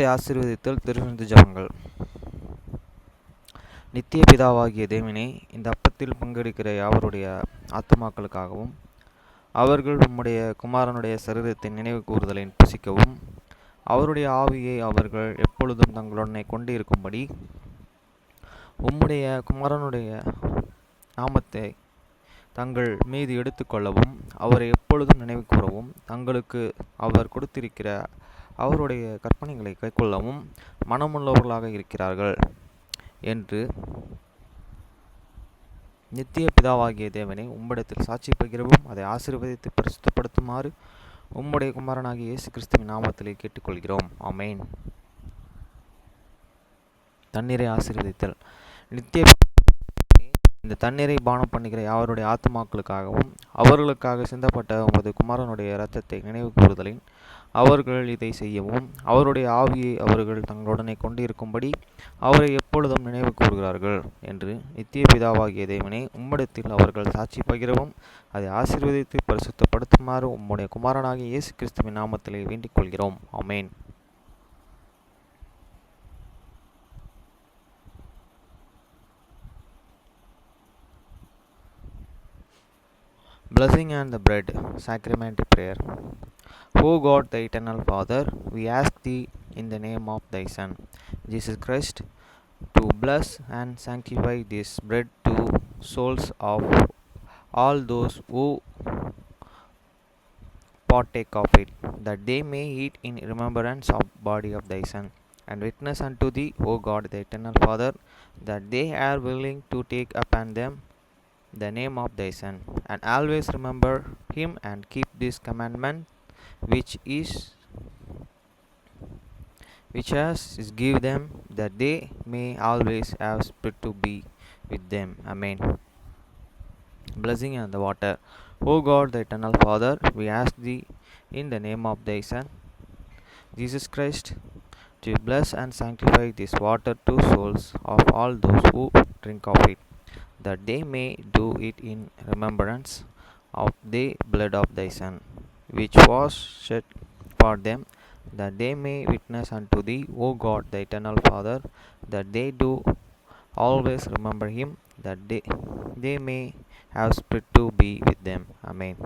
அப்பத்தை ஆசீர்வதித்தல் திருவிருந்து ஜெபங்கள். நித்திய பிதாவாகிய தேவனே, இந்த அப்பத்தில் பங்கெடுக்கிற யாவருடைய ஆத்துமாக்களுக்காகவும் அவர்கள் உம்முடைய குமாரனுடைய சரீரத்தை நினைவு கூறுதலை புசிக்கவும் அவருடைய ஆவியை அவர்கள் எப்பொழுதும் தங்களுடனே கொண்டு இருக்கும்படி உம்முடைய குமாரனுடைய நாமத்தை தங்கள் மீது எடுத்துக்கொள்ளவும் அவரை எப்பொழுதும் நினைவு கூறவும் தங்களுக்கு அவர் கொடுத்திருக்கிற அவருடைய கற்பனைகளை கைக்கொள்ளவும் மனமுள்ளவர்களாக இருக்கிறார்கள் என்று நித்திய பிதாவாகிய தேவனை உம்மிடத்தில் சாட்சி பகிரவும் அதை ஆசீர்வதித்து பரிசுத்தப்படுத்துமாறு உம்முடைய குமாரனாகிய இயேசு கிறிஸ்துவின் நாமத்திலே கேட்டுக்கொள்கிறோம். ஆமென். தண்ணீரை ஆசீர்வதித்தல். நித்திய இந்த தண்ணீரை பானம் பண்ணுகிற யாவருடைய ஆத்துமாக்களுக்காகவும் அவர்களுக்காக சிந்தப்பட்ட உமது குமாரனுடைய இரத்தத்தை நினைவு கூறுதலின் அவர்கள் இதை செய்யவும் அவருடைய ஆவியை அவர்கள் தங்களுடனே கொண்டிருக்கும்படி அவரை எப்பொழுதும் நினைவு கூறுகிறார்கள் என்று நித்திய பிதாவாகிய தேவனே உம்மிடத்தில் அவர்கள் சாட்சி பகிரவும் அதை ஆசீர்வதித்து பரிசுத்தப்படுத்துமாறு உம்முடைய குமாரனாகிய இயேசு கிறிஸ்துவின் நாமத்திலே வேண்டிக் கொள்கிறோம். ஆமென். Blessing and the bread. Sacramental prayer. O God, the eternal Father, we ask thee in the name of thy Son, Jesus Christ, to bless and sanctify this bread to souls of all those who partake of it, that they may eat in remembrance of body of thy Son, and witness unto thee, O God, the eternal Father, that they are willing to take upon them the name of thy Son, and always remember him and keep this commandment which has is give them, that they may always have spirit to be with them. Amen. Blessing and the water. O God, the eternal Father, we ask thee in the name of thy Son, Jesus Christ, to bless and sanctify this water to souls of all those who drink of it, that they may do it in remembrance of the blood of thy Son, which was shed for them, that they may witness unto thee, O God, the eternal Father, that they do always remember him, that they may have spirit to be with them. Amen.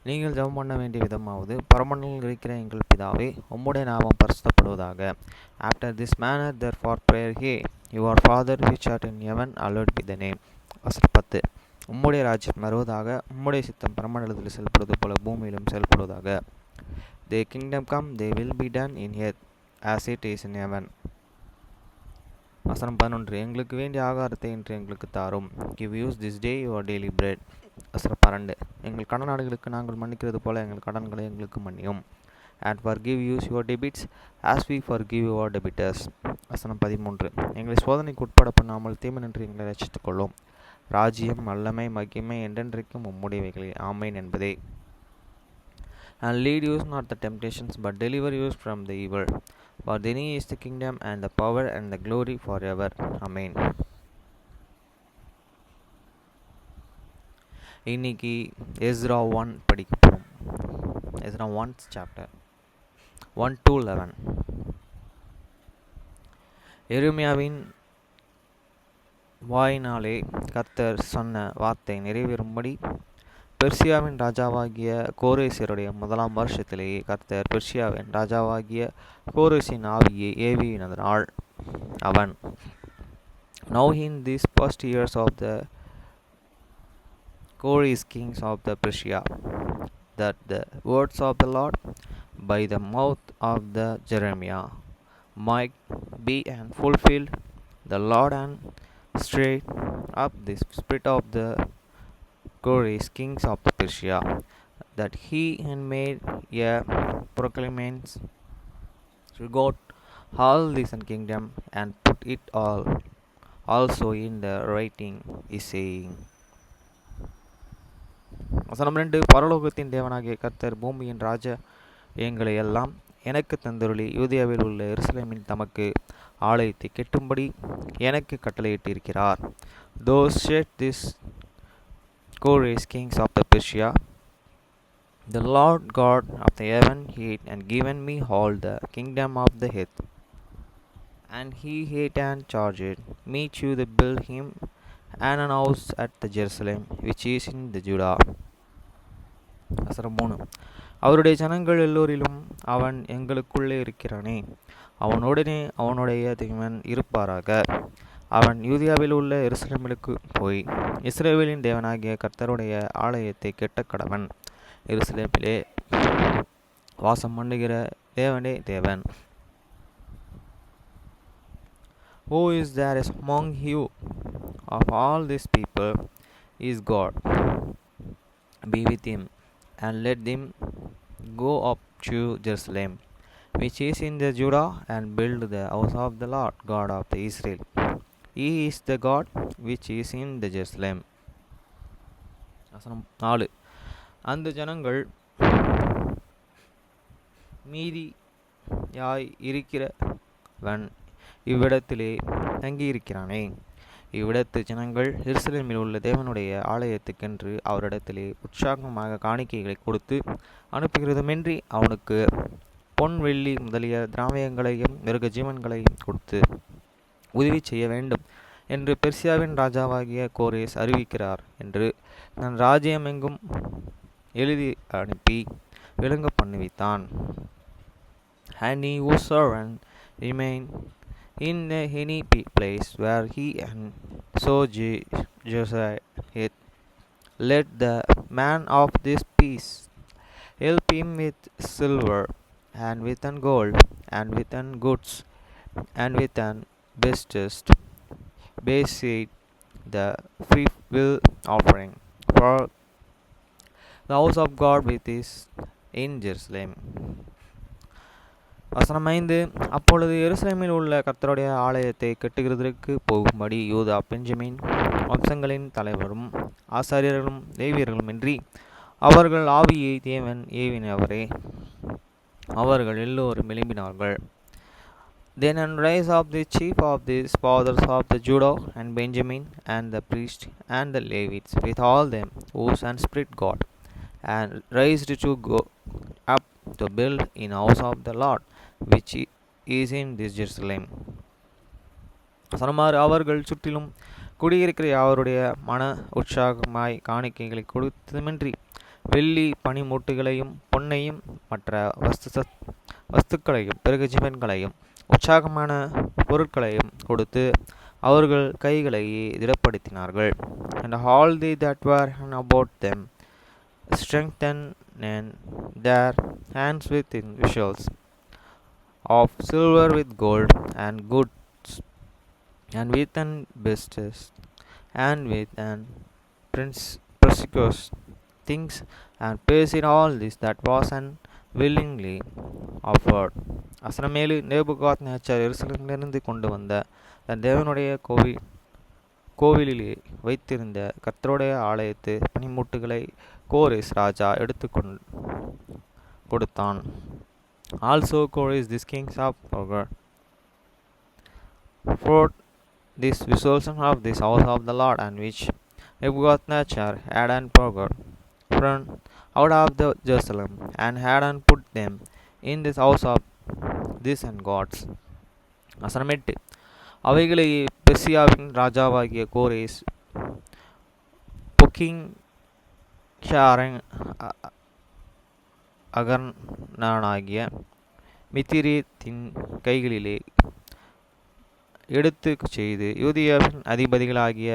நீங்கள் ஜெபம் பண்ண வேண்டிய விதமாவது, பரமண்டலத்தில் இருக்கிற எங்கள் பிதாவே, உம்முடைய நாமம் பரிசுத்தப்படுவதாக. After this manner therefore prayer, Hey, your Father which art in heaven, hallowed be thy name. வசனம் 10. உம்முடைய ராஜ்யம் வருவதாக, உம்முடைய சித்தம் பரமண்டலத்தில் செயல்படுவது போல பூமியிலும் செயல்படுவதாக. Thy kingdom come, thy will be done in earth as it is in heaven. வசனம் 11. எங்களுக்கு வேண்டிய ஆகாரத்தை இன்று எங்களுக்கு தாரும். Give us this day your daily bread. வசனம் 12. எங்கள் கடனாளிகளுக்கு நாங்கள் மன்னிக்கிறது போல எங்கள் கடன்களை எங்களுக்கு மன்னியும். And forgive us your debits as we forgive our debtors. வசனம் 13. எங்களை சோதனைக்கு உட்பட பண்ணாமல் தீமையின்றி எங்களை ரட்சித்துக் கொள்ளும். ராஜ்யம், வல்லமை, மகிமை என்றென்றைக்கும் உம்முடையவைகளே. ஆமென் என்பதே. And lead us not the temptations, but deliver us from the evil. For thine is the kingdom and the power and the glory forever. Amen. இன்னைக்கு எஸ்ரா 1 படிக்க போகிறோம். Ezra 1 chapter 1 to 11. எரேமியாவின் வாயினாலே கர்த்தர் சொன்ன வார்த்தை நிறைவேறும்படி பெர்சியாவின் ராஜாவாகிய கோரேசியருடைய 1ஆம் வருஷத்திலேயே கர்த்தர் பெர்சியாவின் ராஜாவாகிய கோரேசின் ஆவியை ஏவியினதனால் அவன் Now in these first years of the Kores kings of the Persia, that the words of the Lord by the mouth of the Jeremiah might be and fulfilled, the Lord and stirred up the spirit of the Kores kings of the Persia, that he had made a proclamation regard all this kingdom and put it all also in the writing, is saying. வசனம் 2. பரலோகத்தின் தேவனாகிய கர்த்தர் பூமியின் ராஜ எங்களை எல்லாம் எனக்கு தந்தருளி யூதேயாவில் உள்ள எருசலேமில் தமக்கு ஆலயத்தை கெட்டும்படி எனக்கு கட்டளையிட்டிருக்கிறார். Those said this Kores kings of the Persia, The Lord God of the heaven hath and given me all the kingdom of the earth, and he hath and charged me to the build him and an house at the Jerusalem, which is in the Judah. வசனம் 3. அவருடைய ஜனங்கள் எல்லோரிலும் அவன் எங்களுக்குள்ளே இருக்கிறானே, அவனுடனே அவனுடைய தேவன் இருப்பாராக. அவன் யூதியாவில் உள்ள எருசலேமிற்கு போய் இஸ்ரவேலின் தேவனாகிய கர்த்தருடைய ஆலயத்தை கெட்டக்கடவன். எருசலேமிலே வாசம் பண்ணுகிற தேவனே தேவன். Who is there among you of all these people is God? Be with him, and let them go up to Jerusalem, which is in the Judah, and build the house of the Lord God of the Israel. He is the God which is in the Jerusalem. வசனம் 4. அந்த ஜனங்கள் மீதியாய் இருக்கிறவன் இவ்விடத்திலே தங்கியிருக்கிறானே. இவ்விடத்து ஜனங்கள் எருசலேமில் உள்ள தேவனுடைய ஆலயத்துக்கென்று அவரிடத்திலே உற்சாகமாக காணிக்கைகளை கொடுத்து அனுப்புகிறதுமின்றி அவனுக்கு பொன் வெள்ளி முதலிய திராவியங்களையும் மிருக ஜீவன்களையும் கொடுத்து உதவி செய்ய வேண்டும் என்று பெர்சியாவின் ராஜாவாகிய கோரேஸ் அறிவிக்கிறார் என்று தன் ராஜ்யமெங்கும் எழுதி அனுப்பி விளங்க பண்ணுவித்தான். And he whose servant remained in any place where he and so Josiah let the man of this peace help him with silver and with an gold and with an goods and with an bestest beside the free will offering for the house of God which is in Jerusalem. வசனம் 5. அப்பொழுது எருசலேமில் உள்ள கர்த்தருடைய ஆலயத்தை கட்டுகிறதற்கு போகும்படி யூதா Benjamin வம்சங்களின் தலைவரும் ஆசாரியர்களும் லேவியர்களும் இன்றி அவர்கள் ஆவியை தேவன் ஏவினவரே அவர்கள் எல்லோரும் எழும்பினார்கள். Then rise up the chief of the fathers of the Judah and Benjamin and the priests and the Levites with all them whose and spirit God, and raised to go up to build in house of the Lord which is in this Jerusalem. சனமாறு அவர்கள் சுற்றிலும் குடியிருக்கிற அவருடைய மன உற்சாகமாய் காணிக்கைகளை கொடுத்ததுமின்றி வெள்ளி பனிமூட்டுகளையும் பொன்னையும் மற்ற வஸ்துக்களையும் பிறகு ஜீவன்களையும் உற்சாகமான பொருட்களையும் கொடுத்து அவர்கள் கைகளை திடப்படுத்தினார்கள். And all they that were about them strengthened their hands with vessels of silver with gold and goods and with an bestest and with an precious things and pays in all this that was and willingly offered. அசனமேலு நேபுகாத் நேச்சார் எருசலேமிலிருந்து கொண்டு வந்த தன் தேவனுடைய கோவிலிலே வைத்திருந்த கர்த்தருடைய ஆலயத்து பனிமூட்டுகளை கோரேஸ் ராஜா எடுத்து கொடுத்தான். Also Kores this kings of Persia for this resolution of this house of the Lord, and which Nebuchadnezzar had and Persia from out of the Jerusalem, and had and put them in this house of this and God's. வசனம் 8. அவைகளை பெர்சியாவின் ராஜாவாகிய கோரேஸ் பொக்கிங் அகர்னாகிய மித்திரேத்தின் கைகளிலே எடுத்து செய்து யூதியாவின் அதிபதிகளாகிய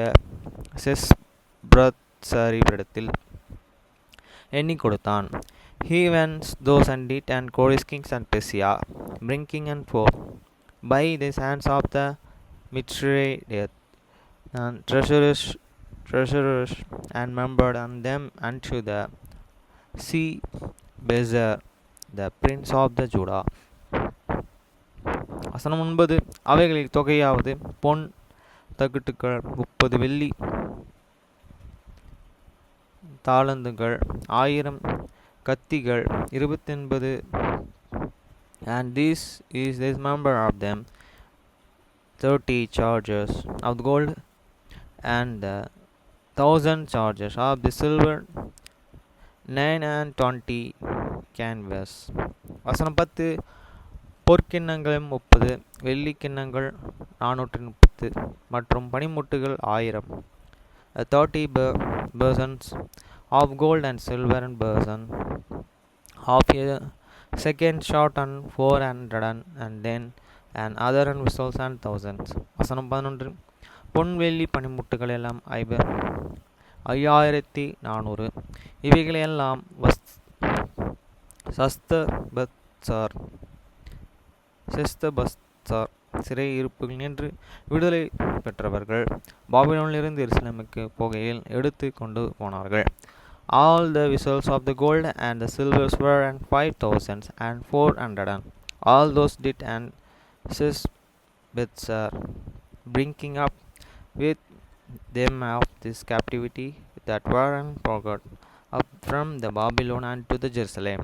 செஸ்பிரத்சரிடத்தில் எண்ணி கொடுத்தான். He went those and did and Kores kings and Persia, bringing and forth by the hands of the Mithridates and treasurers and membered on them unto the Bezer, the prince of the Judah. வசனம் 9. அவைகளில் தொகையாவது பொன் தகட்டுகள் 30 வெள்ளி தாளந்துகள் 1000 கத்திகள் 29 and this is this member of them 30 chargers of gold and 1,000 chargers of the silver 9 and 20 canvas. வசனம் 10. பொற்கிண்ணங்களும் 30, வெள்ளி கிண்ணங்கள் 430 மற்றும் பனிமுட்டுகள் 1000. 30 basins of gold and silver and basin of a second shot and 400 and then and other and whistles and thousands. வசனம் 11. பொன் வெள்ளி பனிமுட்டுகள் எல்லாம் 5400. இவைகளெல்லாம் சஸ்தபத்சார் சிறை இருப்புகள் நின்று விடுதலை பெற்றவர்கள் பாபிலோனிலிருந்து எருசலேமுக்கு போகையில் எடுத்து கொண்டு போனார்கள். All the vessels of the gold and the silvers were and 5400. All those did and Sheshbazzar, bringing up with them of this captivity that were and brought up from the Babylon unto the Jerusalem.